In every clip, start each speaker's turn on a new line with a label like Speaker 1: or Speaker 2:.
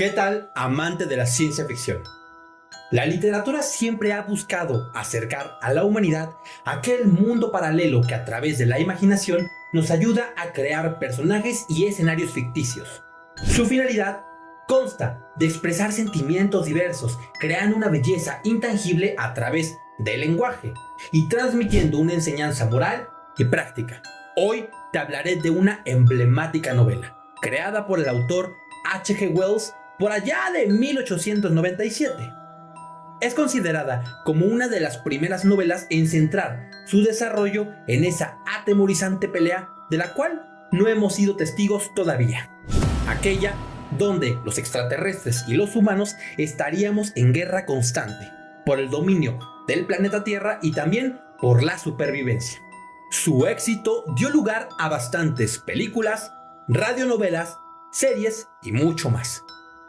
Speaker 1: ¿Qué tal, amante de la ciencia ficción? La literatura siempre ha buscado acercar a la humanidad a aquel mundo paralelo que a través de la imaginación nos ayuda a crear personajes y escenarios ficticios. Su finalidad consta de expresar sentimientos diversos, creando una belleza intangible a través del lenguaje y transmitiendo una enseñanza moral y práctica. Hoy te hablaré de una emblemática novela, creada por el autor H.G. Wells por allá de 1897. Es considerada como una de las primeras novelas en centrar su desarrollo en esa atemorizante pelea de la cual no hemos sido testigos todavía. Aquella donde los extraterrestres y los humanos estaríamos en guerra constante por el dominio del planeta Tierra y también por la supervivencia. Su éxito dio lugar a bastantes películas, radionovelas, series y mucho más.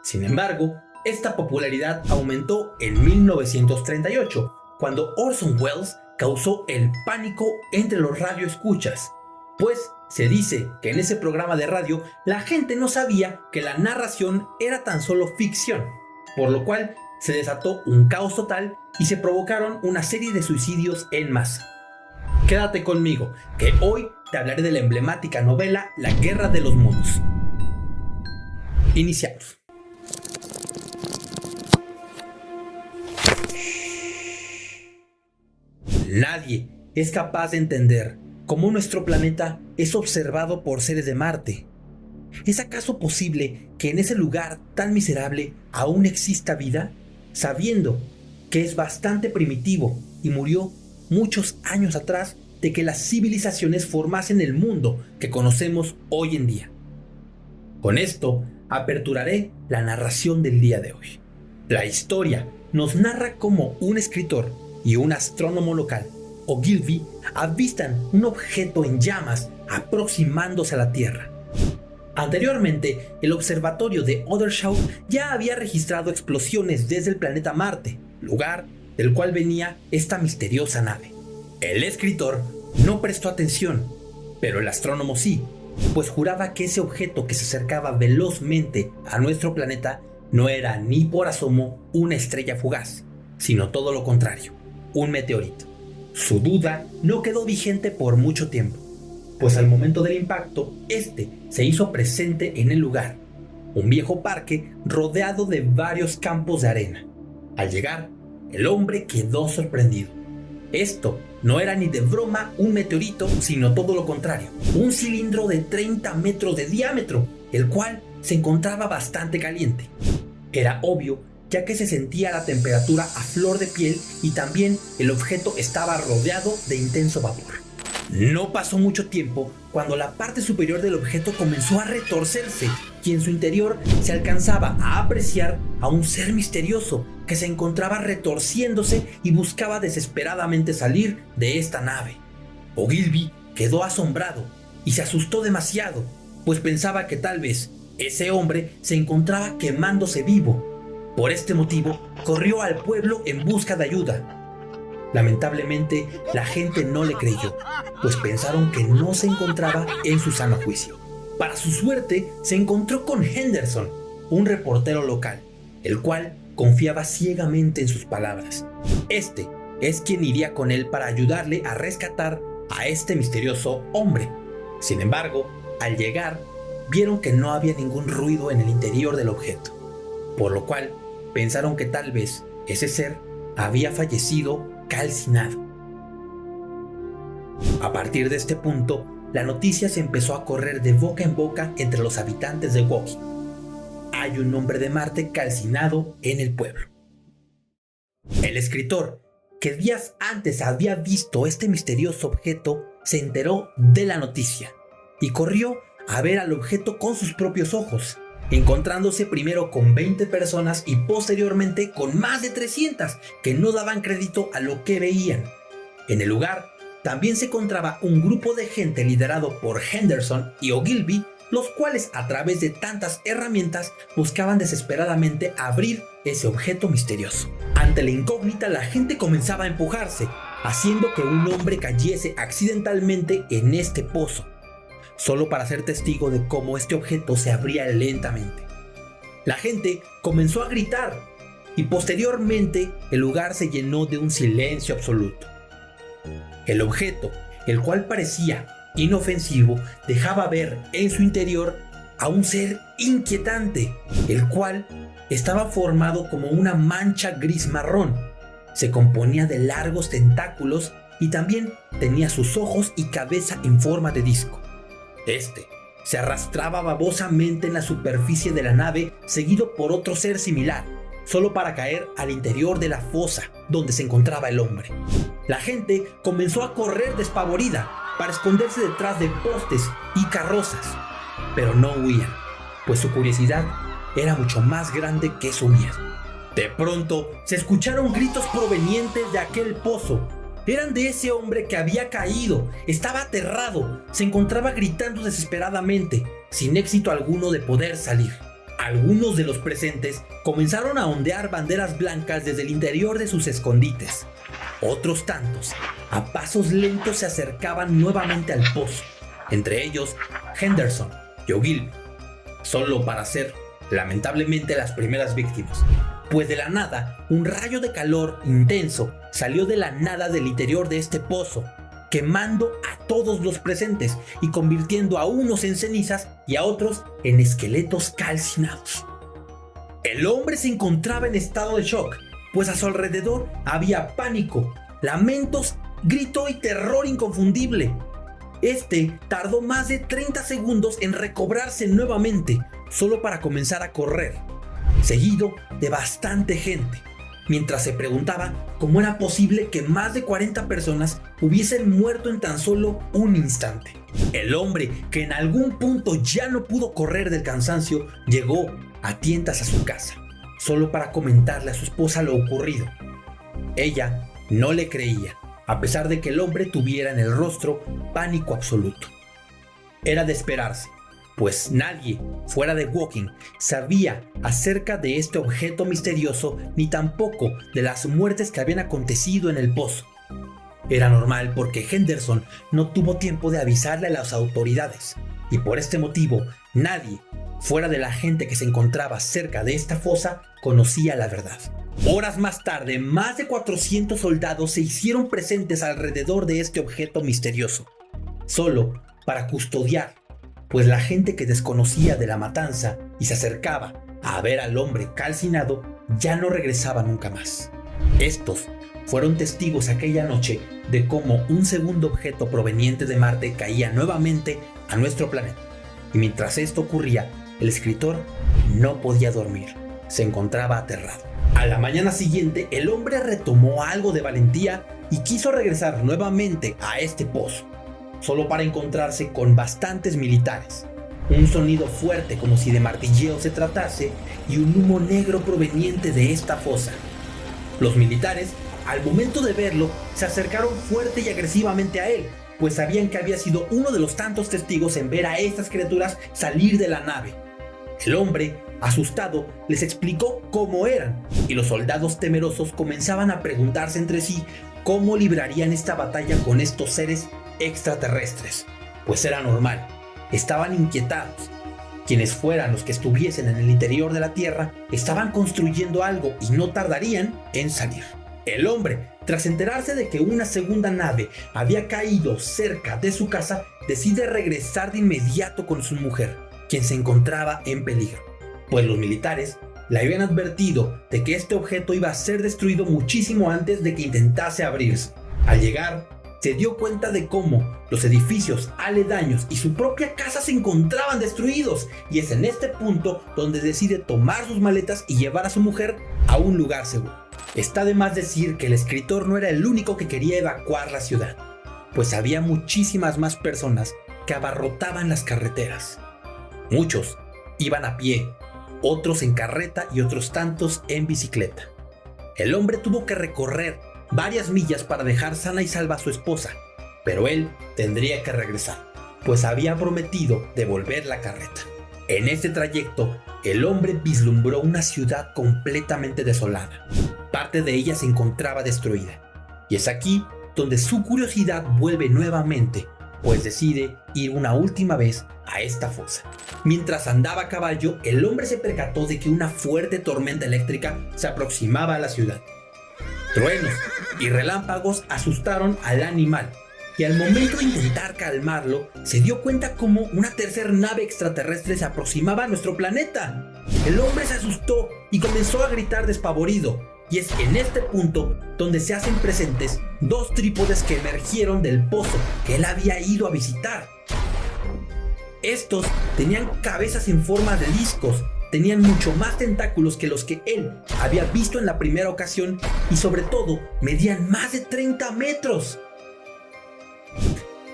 Speaker 1: Sin embargo, esta popularidad aumentó en 1938, cuando Orson Welles causó el pánico entre los radioescuchas, pues se dice que en ese programa de radio la gente no sabía que la narración era tan solo ficción, por lo cual se desató un caos total y se provocaron una serie de suicidios en masa. Quédate conmigo, que hoy te hablaré de la emblemática novela La Guerra de los Mundos. Iniciamos. Nadie es capaz de entender cómo nuestro planeta es observado por seres de Marte. ¿Es acaso posible que en ese lugar tan miserable aún exista vida, sabiendo que es bastante primitivo y murió muchos años atrás de que las civilizaciones formasen el mundo que conocemos hoy en día? Con esto aperturaré la narración del día de hoy. La historia nos narra cómo un escritor y un astrónomo local, Ogilvy, avistan un objeto en llamas aproximándose a la Tierra. Anteriormente, el observatorio de Ottershaw ya había registrado explosiones desde el planeta Marte, lugar del cual venía esta misteriosa nave. El escritor no prestó atención, pero el astrónomo sí, pues juraba que ese objeto que se acercaba velozmente a nuestro planeta no era ni por asomo una estrella fugaz, sino todo lo contrario, un meteorito. Su duda no quedó vigente por mucho tiempo, pues al momento del impacto, este se hizo presente en el lugar, un viejo parque rodeado de varios campos de arena. Al llegar, el hombre quedó sorprendido. Esto no era ni de broma un meteorito, sino todo lo contrario, un cilindro de 30 metros de diámetro, el cual se encontraba bastante caliente. Era obvio, ya que se sentía la temperatura a flor de piel y también el objeto estaba rodeado de intenso vapor. No pasó mucho tiempo cuando la parte superior del objeto comenzó a retorcerse y en su interior se alcanzaba a apreciar a un ser misterioso que se encontraba retorciéndose y buscaba desesperadamente salir de esta nave. Ogilvy quedó asombrado y se asustó demasiado, pues pensaba que tal vez ese hombre se encontraba quemándose vivo. Por este motivo, corrió al pueblo en busca de ayuda. Lamentablemente, la gente no le creyó, pues pensaron que no se encontraba en su sano juicio. Para su suerte, se encontró con Henderson, un reportero local, el cual confiaba ciegamente en sus palabras. Este es quien iría con él para ayudarle a rescatar a este misterioso hombre. Sin embargo, al llegar, vieron que no había ningún ruido en el interior del objeto, por lo cual pensaron que tal vez ese ser había fallecido calcinado. A partir de este punto, la noticia se empezó a correr de boca en boca entre los habitantes de Woking. Hay un hombre de Marte calcinado en el pueblo. El escritor, que días antes había visto este misterioso objeto, se enteró de la noticia y corrió a ver al objeto con sus propios ojos, encontrándose primero con 20 personas y posteriormente con más de 300 que no daban crédito a lo que veían. En el lugar también se encontraba un grupo de gente liderado por Henderson y Ogilvy, los cuales a través de tantas herramientas buscaban desesperadamente abrir ese objeto misterioso. Ante la incógnita, la gente comenzaba a empujarse, haciendo que un hombre cayese accidentalmente en este pozo, solo para ser testigo de cómo este objeto se abría lentamente. La gente comenzó a gritar y posteriormente el lugar se llenó de un silencio absoluto. El objeto, el cual parecía inofensivo, dejaba ver en su interior a un ser inquietante, el cual estaba formado como una mancha gris marrón. Se componía de largos tentáculos y también tenía sus ojos y cabeza en forma de disco. Este se arrastraba babosamente en la superficie de la nave, seguido por otro ser similar, solo para caer al interior de la fosa donde se encontraba el hombre. La gente comenzó a correr despavorida para esconderse detrás de postes y carrozas, pero no huían, pues su curiosidad era mucho más grande que su miedo. De pronto se escucharon gritos provenientes de aquel pozo. Eran de ese hombre que había caído. Estaba aterrado, se encontraba gritando desesperadamente, sin éxito alguno de poder salir. Algunos de los presentes comenzaron a ondear banderas blancas desde el interior de sus escondites. Otros tantos, a pasos lentos, se acercaban nuevamente al pozo, entre ellos Henderson y O'Gill, solo para ser, lamentablemente, las primeras víctimas. Pues de la nada, un rayo de calor intenso salió de la nada del interior de este pozo, quemando a todos los presentes y convirtiendo a unos en cenizas y a otros en esqueletos calcinados. El hombre se encontraba en estado de shock, pues a su alrededor había pánico, lamentos, grito y terror inconfundible. Este tardó más de 30 segundos en recobrarse nuevamente, solo para comenzar a correr, seguido de bastante gente, mientras se preguntaba cómo era posible que más de 40 personas hubiesen muerto en tan solo un instante. El hombre, que en algún punto ya no pudo correr del cansancio, llegó a tientas a su casa, solo para comentarle a su esposa lo ocurrido. Ella no le creía, a pesar de que el hombre tuviera en el rostro pánico absoluto. Era de esperarse, pues nadie fuera de Woking sabía acerca de este objeto misterioso, ni tampoco de las muertes que habían acontecido en el pozo. Era normal porque Henderson no tuvo tiempo de avisarle a las autoridades, y por este motivo nadie fuera de la gente que se encontraba cerca de esta fosa conocía la verdad. Horas más tarde, más de 400 soldados se hicieron presentes alrededor de este objeto misterioso, solo para custodiar, pues la gente que desconocía de la matanza y se acercaba a ver al hombre calcinado ya no regresaba nunca más. Estos fueron testigos aquella noche de cómo un segundo objeto proveniente de Marte caía nuevamente a nuestro planeta. Y mientras esto ocurría, el escritor no podía dormir, se encontraba aterrado. A la mañana siguiente, el hombre retomó algo de valentía y quiso regresar nuevamente a este pozo, solo para encontrarse con bastantes militares. Un sonido fuerte como si de martilleo se tratase y un humo negro proveniente de esta fosa. Los militares, al momento de verlo, se acercaron fuerte y agresivamente a él, pues sabían que había sido uno de los tantos testigos en ver a estas criaturas salir de la nave. El hombre, asustado, les explicó cómo eran, y los soldados temerosos comenzaban a preguntarse entre sí cómo librarían esta batalla con estos seres extraterrestres, pues era normal, estaban inquietados. Quienes fueran los que estuviesen en el interior de la Tierra estaban construyendo algo y no tardarían en salir. El hombre, tras enterarse de que una segunda nave había caído cerca de su casa, decide regresar de inmediato con su mujer, quien se encontraba en peligro, pues los militares le habían advertido de que este objeto iba a ser destruido muchísimo antes de que intentase abrirse. Al llegar, se dio cuenta de cómo los edificios aledaños y su propia casa se encontraban destruidos, y es en este punto donde decide tomar sus maletas y llevar a su mujer a un lugar seguro. Está de más decir que el escritor no era el único que quería evacuar la ciudad, pues había muchísimas más personas que abarrotaban las carreteras. Muchos iban a pie, otros en carreta y otros tantos en bicicleta. El hombre tuvo que recorrer varias millas para dejar sana y salva a su esposa, pero él tendría que regresar, pues había prometido devolver la carreta. En este trayecto, el hombre vislumbró una ciudad completamente desolada. Parte de ella se encontraba destruida, y es aquí donde su curiosidad vuelve nuevamente pues decide ir una última vez a esta fosa. Mientras andaba a caballo, el hombre se percató de que una fuerte tormenta eléctrica se aproximaba a la ciudad. Truenos y relámpagos asustaron al animal, y al momento de intentar calmarlo, se dio cuenta como una tercera nave extraterrestre se aproximaba a nuestro planeta. El hombre se asustó y comenzó a gritar despavorido, y es en este punto donde se hacen presentes dos trípodes que emergieron del pozo que él había ido a visitar. Estos tenían cabezas en forma de discos, tenían mucho más tentáculos que los que él había visto en la primera ocasión y sobre todo medían más de 30 metros.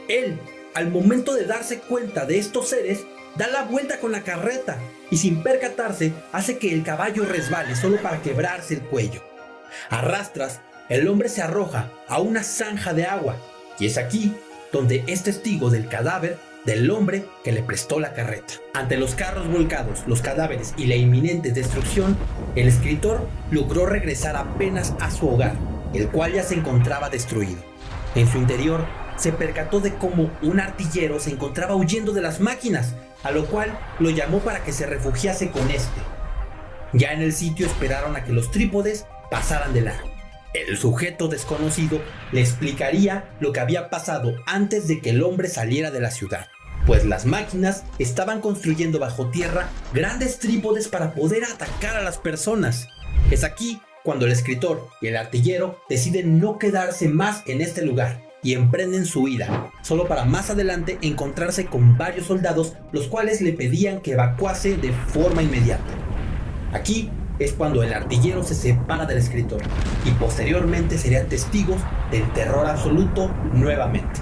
Speaker 1: Él, al momento de darse cuenta de estos seres, da la vuelta con la carreta y sin percatarse hace que el caballo resbale solo para quebrarse el cuello. A rastras, el hombre se arroja a una zanja de agua y es aquí donde es testigo del cadáver del hombre que le prestó la carreta. Ante los carros volcados, los cadáveres y la inminente destrucción, el escritor logró regresar apenas a su hogar, el cual ya se encontraba destruido. En su interior, se percató de cómo un artillero se encontraba huyendo de las máquinas, a lo cual lo llamó para que se refugiase con este. Ya en el sitio esperaron a que los trípodes pasaran de largo. El sujeto desconocido le explicaría lo que había pasado antes de que el hombre saliera de la ciudad, pues las máquinas estaban construyendo bajo tierra grandes trípodes para poder atacar a las personas. Es aquí cuando el escritor y el artillero deciden no quedarse más en este lugar y emprenden su huida, solo para más adelante encontrarse con varios soldados, los cuales le pedían que evacuase de forma inmediata. Aquí es cuando el artillero se separa del escritor y posteriormente serían testigos del terror absoluto nuevamente.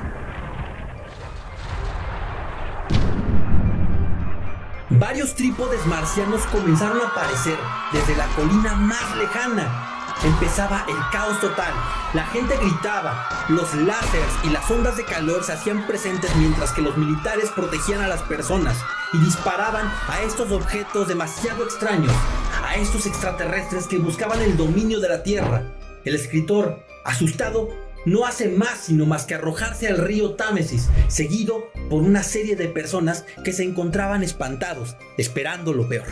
Speaker 1: Varios trípodes marcianos comenzaron a aparecer desde la colina más lejana. Empezaba el caos total, la gente gritaba, los láseres y las ondas de calor se hacían presentes mientras que los militares protegían a las personas y disparaban a estos objetos demasiado extraños, a estos extraterrestres que buscaban el dominio de la Tierra. El escritor, asustado, no hace más que arrojarse al río Támesis, seguido por una serie de personas que se encontraban espantados, esperando lo peor.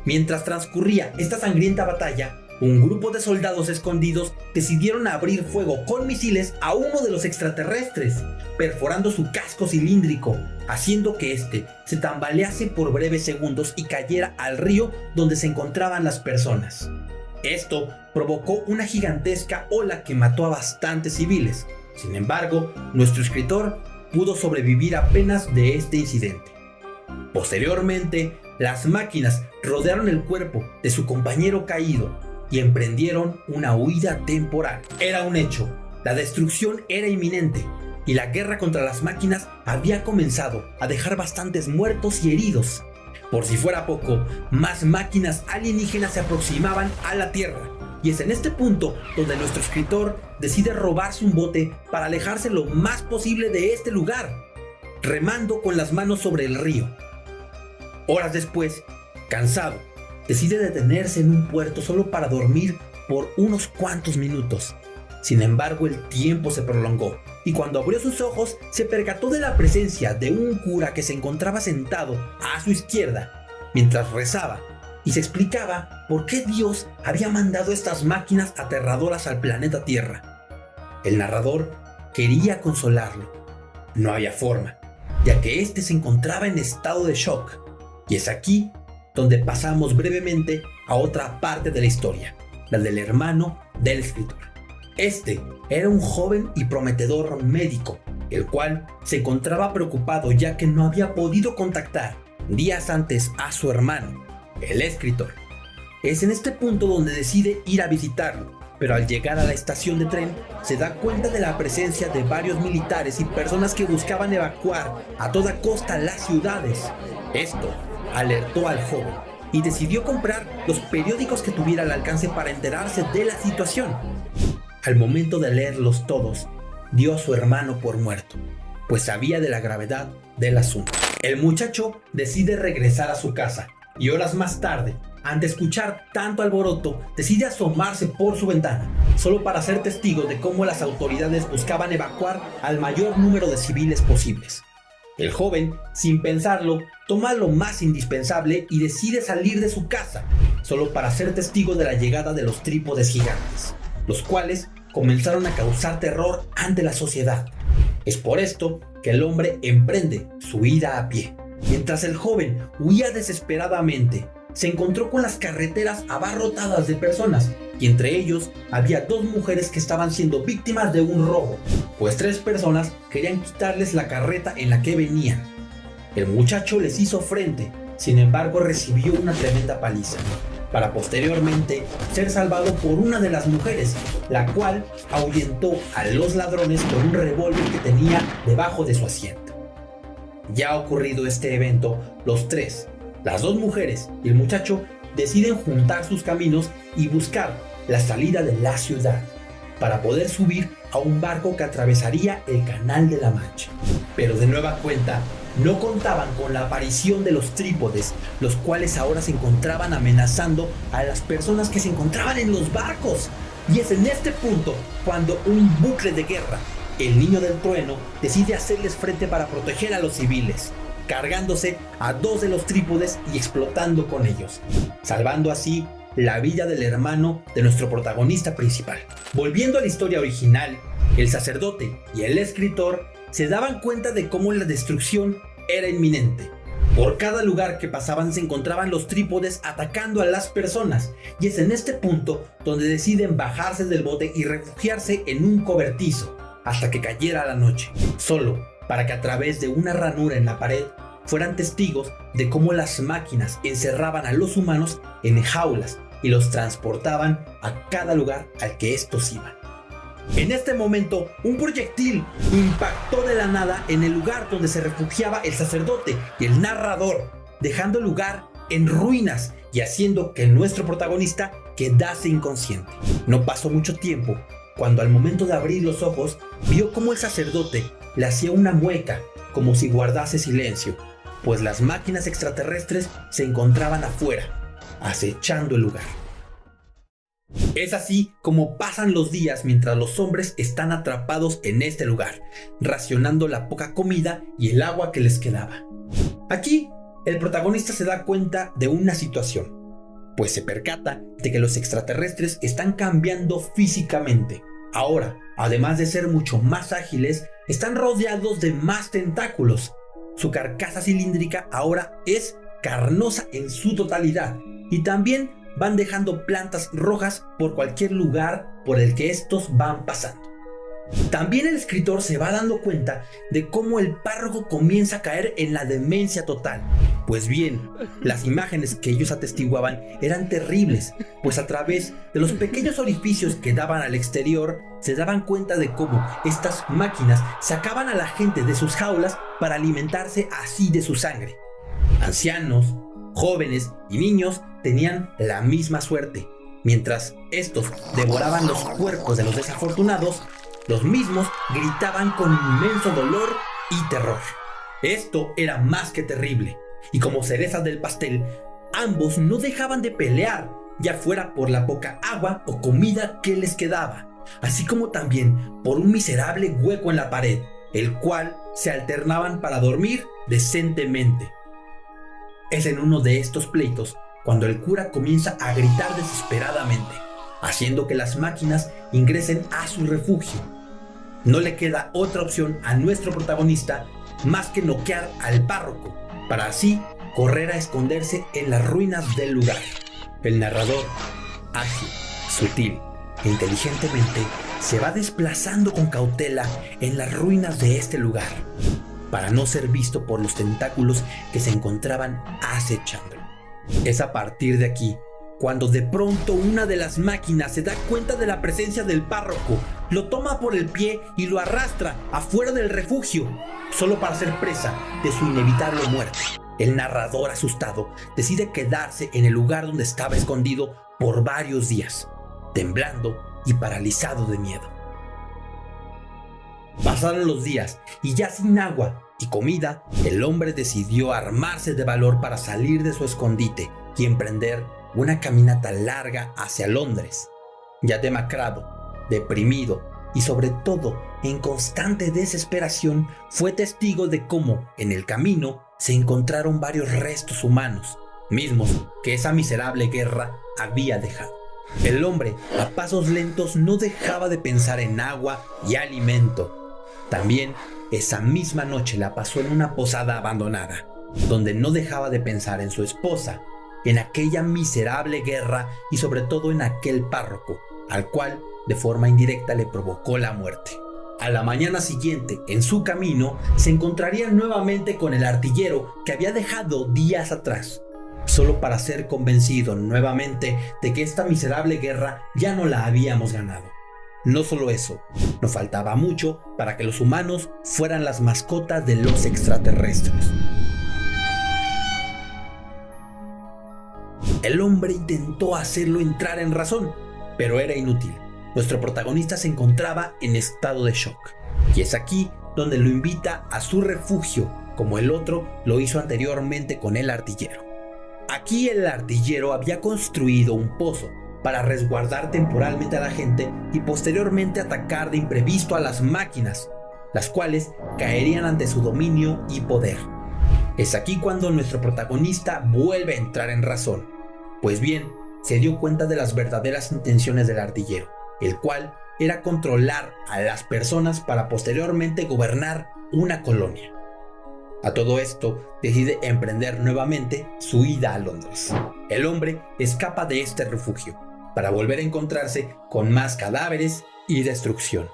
Speaker 1: Mientras transcurría esta sangrienta batalla, un grupo de soldados escondidos decidieron abrir fuego con misiles a uno de los extraterrestres, perforando su casco cilíndrico, haciendo que éste se tambalease por breves segundos y cayera al río donde se encontraban las personas. Esto provocó una gigantesca ola que mató a bastantes civiles. Sin embargo, nuestro escritor pudo sobrevivir apenas de este incidente. Posteriormente, las máquinas rodearon el cuerpo de su compañero caído y emprendieron una huida temporal. Era un hecho, la destrucción era inminente y la guerra contra las máquinas había comenzado a dejar bastantes muertos y heridos. Por si fuera poco, más máquinas alienígenas se aproximaban a la Tierra y es en este punto donde nuestro escritor decide robarse un bote para alejarse lo más posible de este lugar, remando con las manos sobre el río. Horas después, cansado, decide detenerse en un puerto solo para dormir por unos cuantos minutos. Sin embargo, el tiempo se prolongó y cuando abrió sus ojos se percató de la presencia de un cura que se encontraba sentado a su izquierda mientras rezaba y se explicaba por qué Dios había mandado estas máquinas aterradoras al planeta Tierra. El narrador quería consolarlo. No había forma, ya que éste se encontraba en estado de shock. Y es aquí donde pasamos brevemente a otra parte de la historia, la del hermano del escritor. Este era un joven y prometedor médico, el cual se encontraba preocupado ya que no había podido contactar días antes a su hermano, el escritor. Es en este punto donde decide ir a visitarlo, pero al llegar a la estación de tren se da cuenta de la presencia de varios militares y personas que buscaban evacuar a toda costa las ciudades. Esto alertó al joven y decidió comprar los periódicos que tuviera al alcance para enterarse de la situación. Al momento de leerlos todos, dio a su hermano por muerto, pues sabía de la gravedad del asunto. El muchacho decide regresar a su casa y horas más tarde, ante escuchar tanto alboroto, decide asomarse por su ventana, solo para ser testigo de cómo las autoridades buscaban evacuar al mayor número de civiles posibles. El joven, sin pensarlo, toma lo más indispensable y decide salir de su casa, solo para ser testigo de la llegada de los trípodes gigantes, los cuales comenzaron a causar terror ante la sociedad. Es por esto que el hombre emprende su ida a pie. Mientras el joven huía desesperadamente, se encontró con las carreteras abarrotadas de personas, y entre ellos había 2 mujeres que estaban siendo víctimas de un robo, pues 3 personas querían quitarles la carreta en la que venían. El muchacho les hizo frente, sin embargo recibió una tremenda paliza, para posteriormente ser salvado por una de las mujeres, la cual ahuyentó a los ladrones con un revólver que tenía debajo de su asiento. Ya ocurrido este evento, los 3, las 2 mujeres y el muchacho, deciden juntar sus caminos y buscar la salida de la ciudad, para poder subir a un barco que atravesaría el Canal de la Mancha. Pero de nueva cuenta, no contaban con la aparición de los trípodes, los cuales ahora se encontraban amenazando a las personas que se encontraban en los barcos. Y es en este punto cuando un bucle de guerra, el Niño del Trueno, decide hacerles frente para proteger a los civiles, cargándose a 2 de los trípodes y explotando con ellos, salvando así la vida del hermano de nuestro protagonista principal. Volviendo a la historia original, el sacerdote y el escritor se daban cuenta de cómo la destrucción era inminente. Por cada lugar que pasaban se encontraban los trípodes atacando a las personas, y es en este punto donde deciden bajarse del bote y refugiarse en un cobertizo hasta que cayera la noche, solo para que a través de una ranura en la pared fueran testigos de cómo las máquinas encerraban a los humanos en jaulas y los transportaban a cada lugar al que estos iban. En este momento, un proyectil impactó de la nada en el lugar donde se refugiaba el sacerdote y el narrador, dejando el lugar en ruinas y haciendo que nuestro protagonista quedase inconsciente. No pasó mucho tiempo cuando, al momento de abrir los ojos, vio cómo el sacerdote le hacía una mueca, como si guardase silencio, pues las máquinas extraterrestres se encontraban afuera, acechando el lugar. Es así como pasan los días mientras los hombres están atrapados en este lugar, racionando la poca comida y el agua que les quedaba. Aquí, el protagonista se da cuenta de una situación, pues se percata de que los extraterrestres están cambiando físicamente. Ahora, además de ser mucho más ágiles, están rodeados de más tentáculos. Su carcasa cilíndrica ahora es carnosa en su totalidad, y también van dejando plantas rojas por cualquier lugar por el que estos van pasando. También el escritor se va dando cuenta de cómo el párroco comienza a caer en la demencia total. Pues bien, las imágenes que ellos atestiguaban eran terribles, pues a través de los pequeños orificios que daban al exterior, se daban cuenta de cómo estas máquinas sacaban a la gente de sus jaulas para alimentarse así de su sangre. Ancianos, jóvenes y niños tenían la misma suerte. Mientras estos devoraban los cuerpos de los desafortunados, los mismos gritaban con inmenso dolor y terror. Esto era más que terrible, y como cerezas del pastel, ambos no dejaban de pelear, ya fuera por la poca agua o comida que les quedaba, así como también por un miserable hueco en la pared, el cual se alternaban para dormir decentemente. Es en uno de estos pleitos cuando el cura comienza a gritar desesperadamente, haciendo que las máquinas ingresen a su refugio. No le queda otra opción a nuestro protagonista más que noquear al párroco, para así correr a esconderse en las ruinas del lugar. El narrador, ágil, sutil e inteligentemente, se va desplazando con cautela en las ruinas de este lugar, para no ser visto por los tentáculos que se encontraban acechándolo. Es a partir de aquí cuando de pronto una de las máquinas se da cuenta de la presencia del párroco, lo toma por el pie y lo arrastra afuera del refugio, solo para ser presa de su inevitable muerte. El narrador, asustado, decide quedarse en el lugar donde estaba escondido por varios días, temblando y paralizado de miedo. Pasaron los días y ya sin agua y comida, el hombre decidió armarse de valor para salir de su escondite y emprender una caminata larga hacia Londres. Ya demacrado, deprimido y sobre todo en constante desesperación, fue testigo de cómo en el camino se encontraron varios restos humanos, mismos que esa miserable guerra había dejado. El hombre, a pasos lentos, no dejaba de pensar en agua y alimento. También esa misma noche la pasó en una posada abandonada, donde no dejaba de pensar en su esposa, en aquella miserable guerra y sobre todo en aquel párroco, al cual de forma indirecta le provocó la muerte. A la mañana siguiente, en su camino, se encontraría nuevamente con el artillero que había dejado días atrás, solo para ser convencido nuevamente de que esta miserable guerra ya no la habíamos ganado. No solo eso, nos faltaba mucho para que los humanos fueran las mascotas de los extraterrestres. El hombre intentó hacerlo entrar en razón, pero era inútil. Nuestro protagonista se encontraba en estado de shock, y es aquí donde lo invita a su refugio, como el otro lo hizo anteriormente con el artillero. Aquí el artillero había construido un pozo para resguardar temporalmente a la gente y posteriormente atacar de imprevisto a las máquinas, las cuales caerían ante su dominio y poder. Es aquí cuando nuestro protagonista vuelve a entrar en razón, pues bien, se dio cuenta de las verdaderas intenciones del artillero, el cual era controlar a las personas para posteriormente gobernar una colonia. A todo esto, decide emprender nuevamente su ida a Londres. El hombre escapa de este refugio para volver a encontrarse con más cadáveres y destrucción.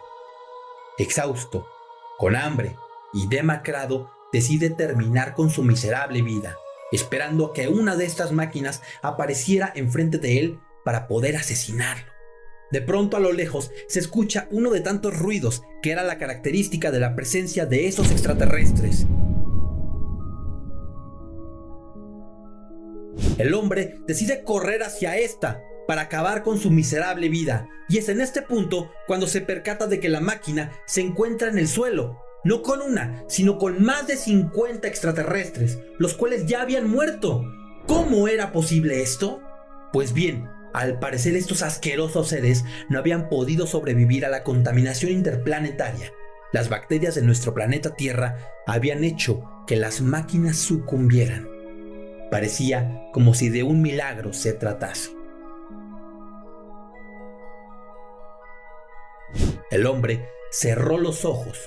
Speaker 1: Exhausto, con hambre y demacrado, decide terminar con su miserable vida, esperando a que una de estas máquinas apareciera enfrente de él para poder asesinarlo. De pronto, a lo lejos, se escucha uno de tantos ruidos que era la característica de la presencia de esos extraterrestres. El hombre decide correr hacia esta para acabar con su miserable vida, y es en este punto cuando se percata de que la máquina se encuentra en el suelo, no con una, sino con más de 50 extraterrestres, los cuales ya habían muerto. ¿Cómo era posible esto? Pues bien, al parecer estos asquerosos seres no habían podido sobrevivir a la contaminación interplanetaria. Las bacterias de nuestro planeta Tierra habían hecho que las máquinas sucumbieran. Parecía como si de un milagro se tratase. El hombre cerró los ojos.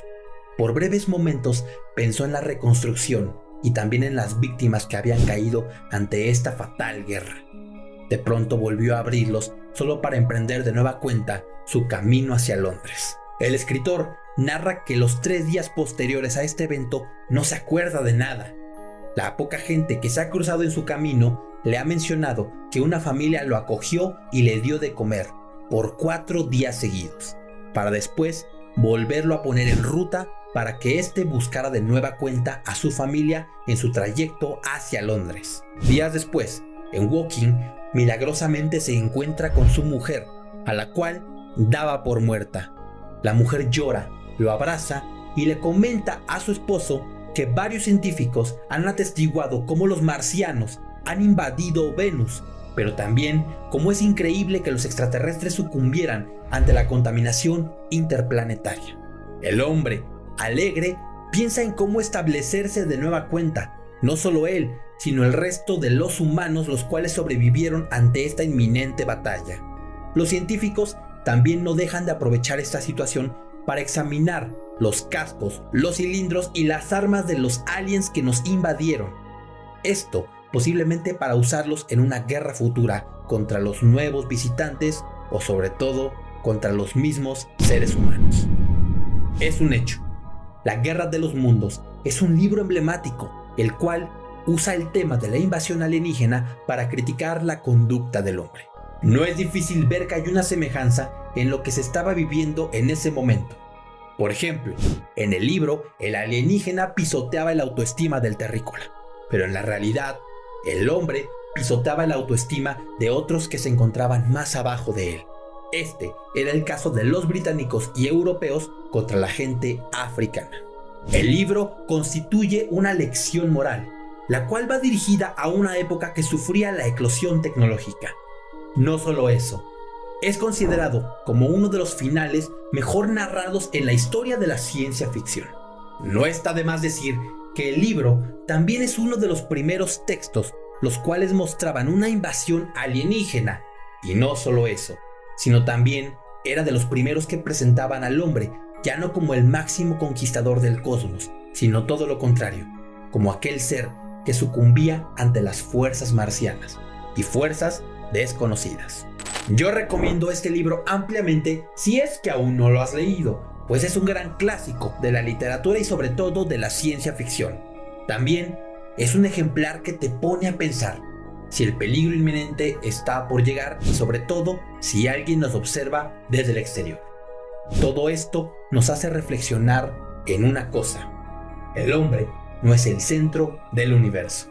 Speaker 1: Por breves momentos pensó en la reconstrucción y también en las víctimas que habían caído ante esta fatal guerra. De pronto volvió a abrirlos solo para emprender de nueva cuenta su camino hacia Londres. El escritor narra que los 3 días posteriores a este evento no se acuerda de nada. La poca gente que se ha cruzado en su camino le ha mencionado que una familia lo acogió y le dio de comer por 4 días seguidos, para después volverlo a poner en ruta para que éste buscara de nueva cuenta a su familia en su trayecto hacia Londres. Días después, en Woking, milagrosamente se encuentra con su mujer, a la cual daba por muerta. La mujer llora, lo abraza y le comenta a su esposo que varios científicos han atestiguado cómo los marcianos han invadido Venus, pero también cómo es increíble que los extraterrestres sucumbieran ante la contaminación interplanetaria. El hombre, alegre, piensa en cómo establecerse de nueva cuenta, no solo él, sino el resto de los humanos los cuales sobrevivieron ante esta inminente batalla. Los científicos también no dejan de aprovechar esta situación para examinar los cascos, los cilindros y las armas de los aliens que nos invadieron. Esto posiblemente para usarlos en una guerra futura contra los nuevos visitantes o sobre todo contra los mismos seres humanos. Es un hecho. La Guerra de los Mundos es un libro emblemático, el cual usa el tema de la invasión alienígena para criticar la conducta del hombre. No es difícil ver que hay una semejanza en lo que se estaba viviendo en ese momento. Por ejemplo, en el libro, el alienígena pisoteaba la autoestima del terrícola, pero en la realidad, el hombre pisoteaba la autoestima de otros que se encontraban más abajo de él. Este era el caso de los británicos y europeos contra la gente africana. El libro constituye una lección moral, la cual va dirigida a una época que sufría la eclosión tecnológica. No solo eso, es considerado como uno de los finales mejor narrados en la historia de la ciencia ficción. No está de más decir que el libro también es uno de los primeros textos los cuales mostraban una invasión alienígena, y no solo eso, sino también era de los primeros que presentaban al hombre ya no como el máximo conquistador del cosmos, sino todo lo contrario, como aquel ser que sucumbía ante las fuerzas marcianas y fuerzas desconocidas. Yo recomiendo este libro ampliamente si es que aún no lo has leído, pues es un gran clásico de la literatura y sobre todo de la ciencia ficción. También es un ejemplar que te pone a pensar si el peligro inminente está por llegar y sobre todo si alguien nos observa desde el exterior. Todo esto nos hace reflexionar en una cosa: el hombre no es el centro del universo.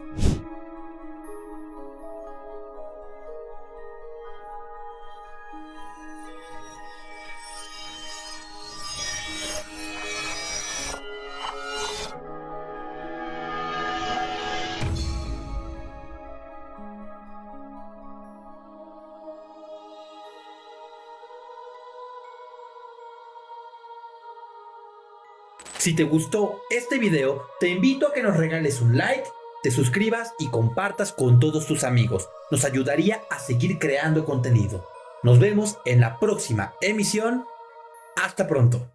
Speaker 1: Si te gustó este video, te invito a que nos regales un like, te suscribas y compartas con todos tus amigos. Nos ayudaría a seguir creando contenido. Nos vemos en la próxima emisión. Hasta pronto.